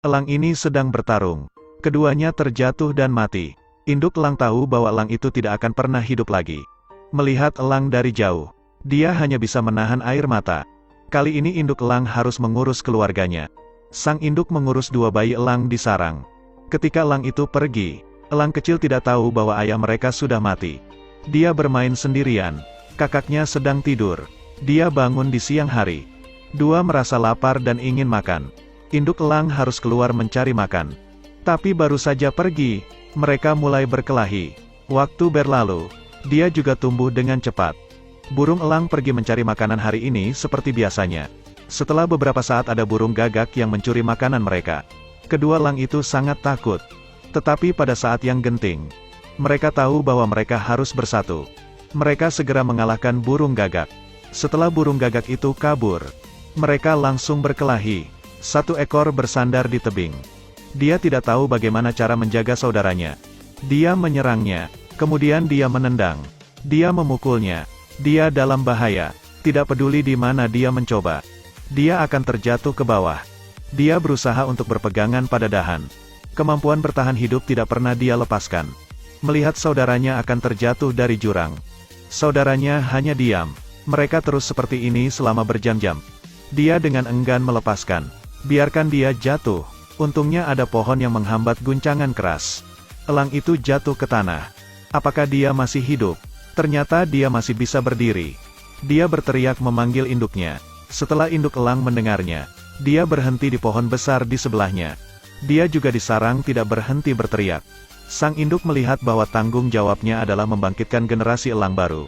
Elang ini sedang bertarung. Keduanya terjatuh dan mati. Induk elang tahu bahwa elang itu tidak akan pernah hidup lagi. Melihat elang dari jauh, dia hanya bisa menahan air mata. Kali ini induk elang harus mengurus keluarganya. Sang induk mengurus dua bayi elang di sarang. Ketika elang itu pergi, elang kecil tidak tahu bahwa ayah mereka sudah mati. Dia bermain sendirian. Kakaknya sedang tidur. Dia bangun di siang hari. Dua merasa lapar dan ingin makan. Induk elang harus keluar mencari makan. Tapi baru saja pergi, mereka mulai berkelahi. Waktu berlalu, dia juga tumbuh dengan cepat. Burung elang pergi mencari makanan hari ini seperti biasanya. Setelah beberapa saat ada burung gagak yang mencuri makanan mereka. Kedua elang itu sangat takut. Tetapi pada saat yang genting, mereka tahu bahwa mereka harus bersatu. Mereka segera mengalahkan burung gagak. Setelah burung gagak itu kabur, mereka langsung berkelahi. Satu ekor bersandar di tebing. Dia tidak tahu bagaimana cara menjaga saudaranya. Dia menyerangnya, kemudian dia menendang. Dia memukulnya. Dia dalam bahaya. Tidak peduli di mana dia mencoba. Dia akan terjatuh ke bawah. Dia berusaha untuk berpegangan pada dahan. Kemampuan bertahan hidup tidak pernah dia lepaskan. Melihat saudaranya akan terjatuh dari jurang. Saudaranya hanya diam. Mereka terus seperti ini selama berjam-jam. Dia dengan enggan melepaskan. Biarkan dia jatuh. Untungnya ada pohon yang menghambat guncangan keras. Elang itu jatuh ke tanah. Apakah dia masih hidup? Ternyata dia masih bisa berdiri. Dia berteriak memanggil induknya. Setelah induk elang mendengarnya, dia berhenti di pohon besar di sebelahnya. Dia juga di sarang tidak berhenti berteriak. Sang induk melihat bahwa tanggung jawabnya adalah membangkitkan generasi elang baru.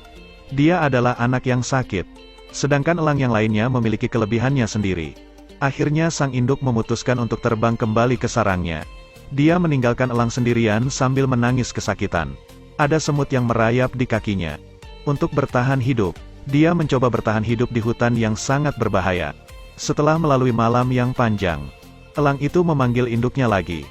Dia adalah anak yang sakit. Sedangkan elang yang lainnya memiliki kelebihannya sendiri. Akhirnya sang induk memutuskan untuk terbang kembali ke sarangnya. Dia meninggalkan elang sendirian sambil menangis kesakitan. Ada semut yang merayap di kakinya. Untuk bertahan hidup, dia mencoba bertahan hidup di hutan yang sangat berbahaya. Setelah melalui malam yang panjang, elang itu memanggil induknya lagi.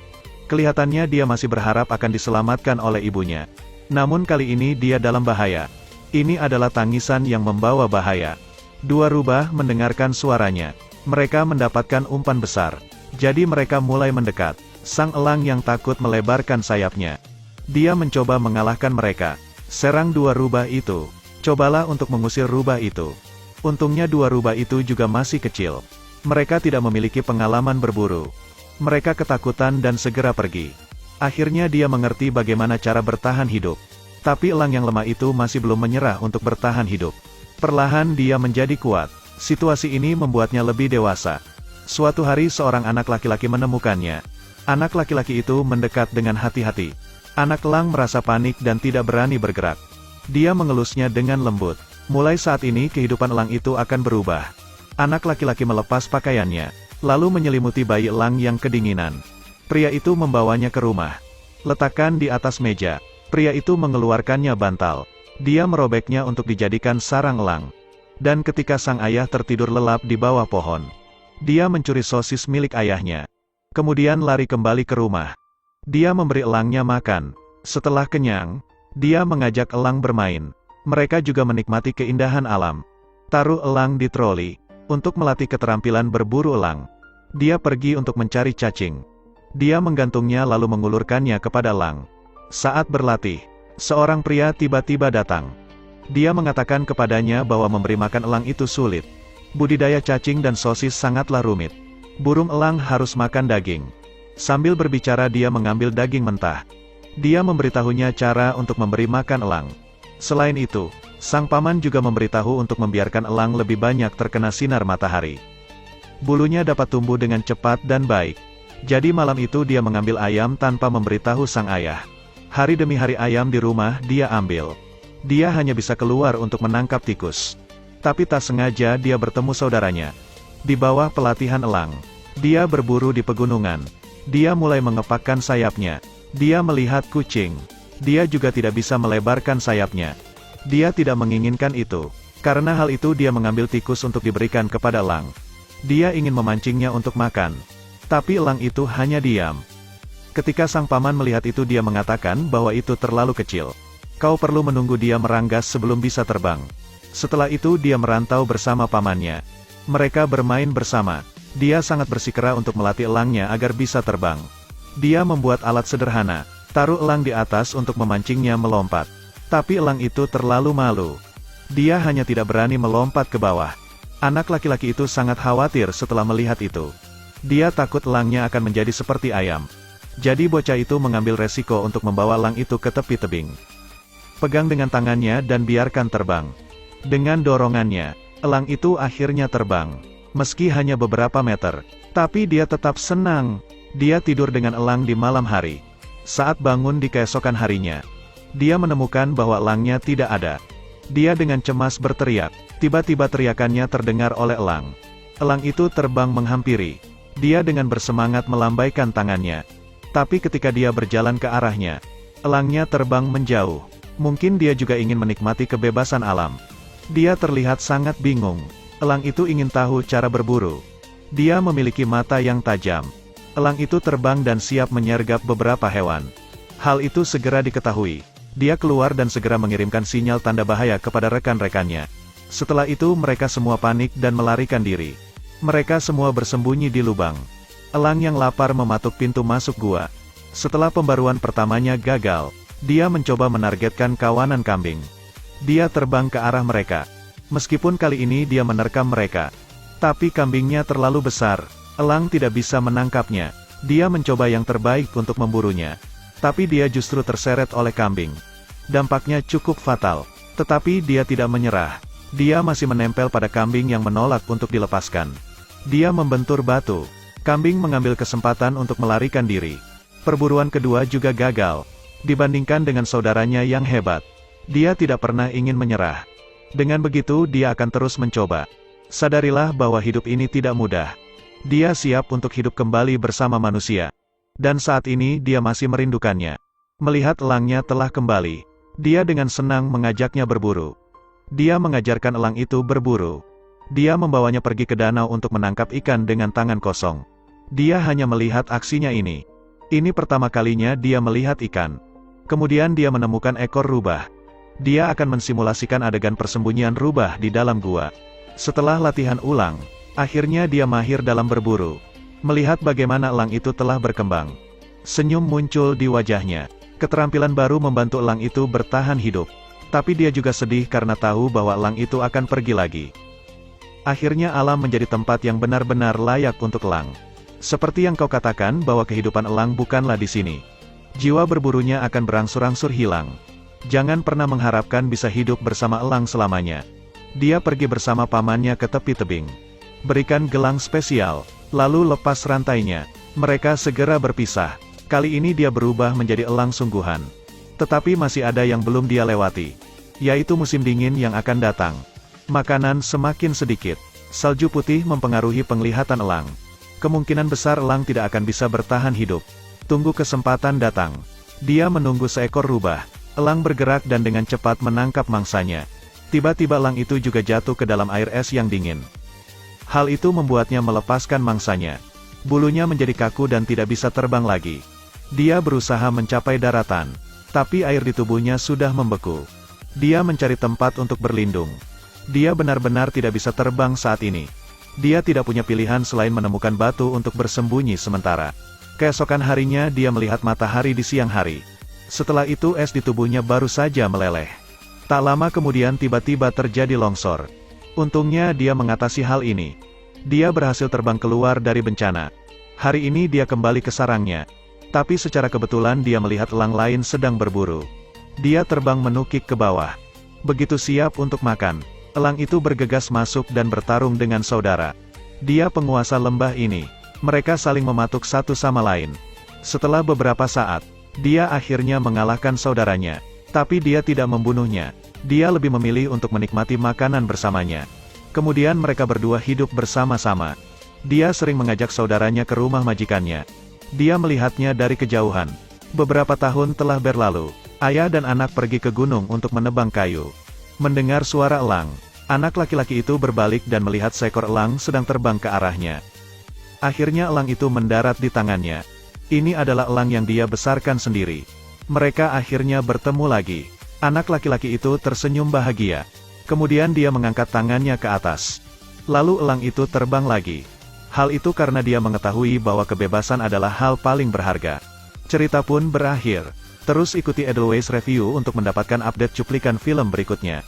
Kelihatannya dia masih berharap akan diselamatkan oleh ibunya. Namun kali ini dia dalam bahaya. Ini adalah tangisan yang membawa bahaya. Dua rubah mendengarkan suaranya. Mereka mendapatkan umpan besar. Jadi mereka mulai mendekat. Sang elang yang takut melebarkan sayapnya. Dia mencoba mengalahkan mereka. Serang dua rubah itu. Cobalah untuk mengusir rubah itu. Untungnya dua rubah itu juga masih kecil. Mereka tidak memiliki pengalaman berburu. Mereka ketakutan dan segera pergi. Akhirnya dia mengerti bagaimana cara bertahan hidup. Tapi elang yang lemah itu masih belum menyerah untuk bertahan hidup. Perlahan dia menjadi kuat. Situasi ini membuatnya lebih dewasa. Suatu hari seorang anak laki-laki menemukannya. Anak laki-laki itu mendekat dengan hati-hati. Anak elang merasa panik dan tidak berani bergerak. Dia mengelusnya dengan lembut. Mulai saat ini kehidupan elang itu akan berubah. Anak laki-laki melepas pakaiannya, lalu menyelimuti bayi elang yang kedinginan. Pria itu membawanya ke rumah. Letakkan di atas meja. Pria itu mengeluarkannya bantal. Dia merobeknya untuk dijadikan sarang elang. Dan ketika sang ayah tertidur lelap di bawah pohon, dia mencuri sosis milik ayahnya. Kemudian lari kembali ke rumah. Dia memberi elangnya makan. Setelah kenyang, dia mengajak elang bermain. Mereka juga menikmati keindahan alam. Taruh elang di troli, untuk melatih keterampilan berburu elang. Dia pergi untuk mencari cacing. Dia menggantungnya lalu mengulurkannya kepada elang. Saat berlatih, seorang pria tiba-tiba datang. Dia mengatakan kepadanya bahwa memberi makan elang itu sulit. Budidaya cacing dan sosis sangatlah rumit. Burung elang harus makan daging. Sambil berbicara dia mengambil daging mentah. Dia memberitahunya cara untuk memberi makan elang. Selain itu, sang paman juga memberitahu untuk membiarkan elang lebih banyak terkena sinar matahari. Bulunya dapat tumbuh dengan cepat dan baik. Jadi malam itu dia mengambil ayam tanpa memberitahu sang ayah. Hari demi hari ayam di rumah dia ambil. Dia hanya bisa keluar untuk menangkap tikus. Tapi tak sengaja dia bertemu saudaranya. Di bawah pelatihan elang, dia berburu di pegunungan. Dia mulai mengepakkan sayapnya. Dia melihat kucing. Dia juga tidak bisa melebarkan sayapnya. Dia tidak menginginkan itu. Karena hal itu dia mengambil tikus untuk diberikan kepada elang. Dia ingin memancingnya untuk makan. Tapi elang itu hanya diam. Ketika sang paman melihat itu dia mengatakan bahwa itu terlalu kecil. Kau perlu menunggu dia meranggas sebelum bisa terbang. Setelah itu dia merantau bersama pamannya. Mereka bermain bersama. Dia sangat bersikeras untuk melatih elangnya agar bisa terbang. Dia membuat alat sederhana, taruh elang di atas untuk memancingnya melompat. Tapi elang itu terlalu malu. Dia hanya tidak berani melompat ke bawah. Anak laki-laki itu sangat khawatir setelah melihat itu. Dia takut elangnya akan menjadi seperti ayam. Jadi bocah itu mengambil resiko untuk membawa elang itu ke tepi tebing. Pegang dengan tangannya dan biarkan terbang. Dengan dorongannya, elang itu akhirnya terbang. Meski hanya beberapa meter, tapi dia tetap senang. Dia tidur dengan elang di malam hari. Saat bangun di keesokan harinya, dia menemukan bahwa elangnya tidak ada. Dia dengan cemas berteriak. Tiba-tiba teriakannya terdengar oleh elang. Elang itu terbang menghampiri. Dia dengan bersemangat melambaikan tangannya. Tapi ketika dia berjalan ke arahnya, elangnya terbang menjauh. Mungkin dia juga ingin menikmati kebebasan alam. Dia terlihat sangat bingung. Elang itu ingin tahu cara berburu. Dia memiliki mata yang tajam. Elang itu terbang dan siap menyergap beberapa hewan. Hal itu segera diketahui. Dia keluar dan segera mengirimkan sinyal tanda bahaya kepada rekan-rekannya. Setelah itu mereka semua panik dan melarikan diri. Mereka semua bersembunyi di lubang. Elang yang lapar mematuk pintu masuk gua. Setelah pembaruan pertamanya gagal, dia mencoba menargetkan kawanan kambing. Dia terbang ke arah mereka. Meskipun kali ini dia menerkam mereka, tapi kambingnya terlalu besar. Elang tidak bisa menangkapnya. Dia mencoba yang terbaik untuk memburunya. Tapi dia justru terseret oleh kambing. Dampaknya cukup fatal. Tetapi dia tidak menyerah. Dia masih menempel pada kambing yang menolak untuk dilepaskan. Dia membentur batu. Kambing mengambil kesempatan untuk melarikan diri. Perburuan kedua juga gagal. Dibandingkan dengan saudaranya yang hebat, dia tidak pernah ingin menyerah. Dengan begitu dia akan terus mencoba. Sadarilah bahwa hidup ini tidak mudah. Dia siap untuk hidup kembali bersama manusia. Dan saat ini dia masih merindukannya. Melihat elangnya telah kembali, dia dengan senang mengajaknya berburu. Dia mengajarkan elang itu berburu. Dia membawanya pergi ke danau untuk menangkap ikan dengan tangan kosong. Dia hanya melihat aksinya ini. Ini pertama kalinya dia melihat ikan. Kemudian dia menemukan ekor rubah. Dia akan mensimulasikan adegan persembunyian rubah di dalam gua. Setelah latihan ulang, akhirnya dia mahir dalam berburu. Melihat bagaimana elang itu telah berkembang, senyum muncul di wajahnya. Keterampilan baru membantu elang itu bertahan hidup. Tapi dia juga sedih karena tahu bahwa elang itu akan pergi lagi. Akhirnya alam menjadi tempat yang benar-benar layak untuk elang. Seperti yang kau katakan bahwa kehidupan elang bukanlah di sini. Jiwa berburunya akan berangsur-angsur hilang. Jangan pernah mengharapkan bisa hidup bersama elang selamanya. Dia pergi bersama pamannya ke tepi tebing. Berikan gelang spesial, lalu lepas rantainya. Mereka segera berpisah. Kali ini dia berubah menjadi elang sungguhan. Tetapi masih ada yang belum dia lewati, yaitu musim dingin yang akan datang. Makanan semakin sedikit. Salju putih mempengaruhi penglihatan elang. Kemungkinan besar elang tidak akan bisa bertahan hidup. Tunggu kesempatan datang. Dia menunggu seekor rubah. Elang bergerak dan dengan cepat menangkap mangsanya. Tiba-tiba elang itu juga jatuh ke dalam air es yang dingin. Hal itu membuatnya melepaskan mangsanya. Bulunya menjadi kaku dan tidak bisa terbang lagi. Dia berusaha mencapai daratan, tapi air di tubuhnya sudah membeku. Dia mencari tempat untuk berlindung. Dia benar-benar tidak bisa terbang saat ini. Dia tidak punya pilihan selain menemukan batu untuk bersembunyi sementara. Keesokan harinya dia melihat matahari di siang hari. Setelah itu es di tubuhnya baru saja meleleh. Tak lama kemudian tiba-tiba terjadi longsor. Untungnya dia mengatasi hal ini. Dia berhasil terbang keluar dari bencana. Hari ini dia kembali ke sarangnya. Tapi secara kebetulan dia melihat elang lain sedang berburu. Dia terbang menukik ke bawah. Begitu siap untuk makan, elang itu bergegas masuk dan bertarung dengan saudara. Dia penguasa lembah ini. Mereka saling mematuk satu sama lain. Setelah beberapa saat, dia akhirnya mengalahkan saudaranya. Tapi dia tidak membunuhnya. Dia lebih memilih untuk menikmati makanan bersamanya. Kemudian mereka berdua hidup bersama-sama. Dia sering mengajak saudaranya ke rumah majikannya. Dia melihatnya dari kejauhan. Beberapa tahun telah berlalu. Ayah dan anak pergi ke gunung untuk menebang kayu. Mendengar suara elang, anak laki-laki itu berbalik dan melihat seekor elang sedang terbang ke arahnya. Akhirnya elang itu mendarat di tangannya. Ini adalah elang yang dia besarkan sendiri. Mereka akhirnya bertemu lagi. Anak laki-laki itu tersenyum bahagia. Kemudian dia mengangkat tangannya ke atas. Lalu elang itu terbang lagi. Hal itu karena dia mengetahui bahwa kebebasan adalah hal paling berharga. Cerita pun berakhir. Terus ikuti Edelweiss Review untuk mendapatkan update cuplikan film berikutnya.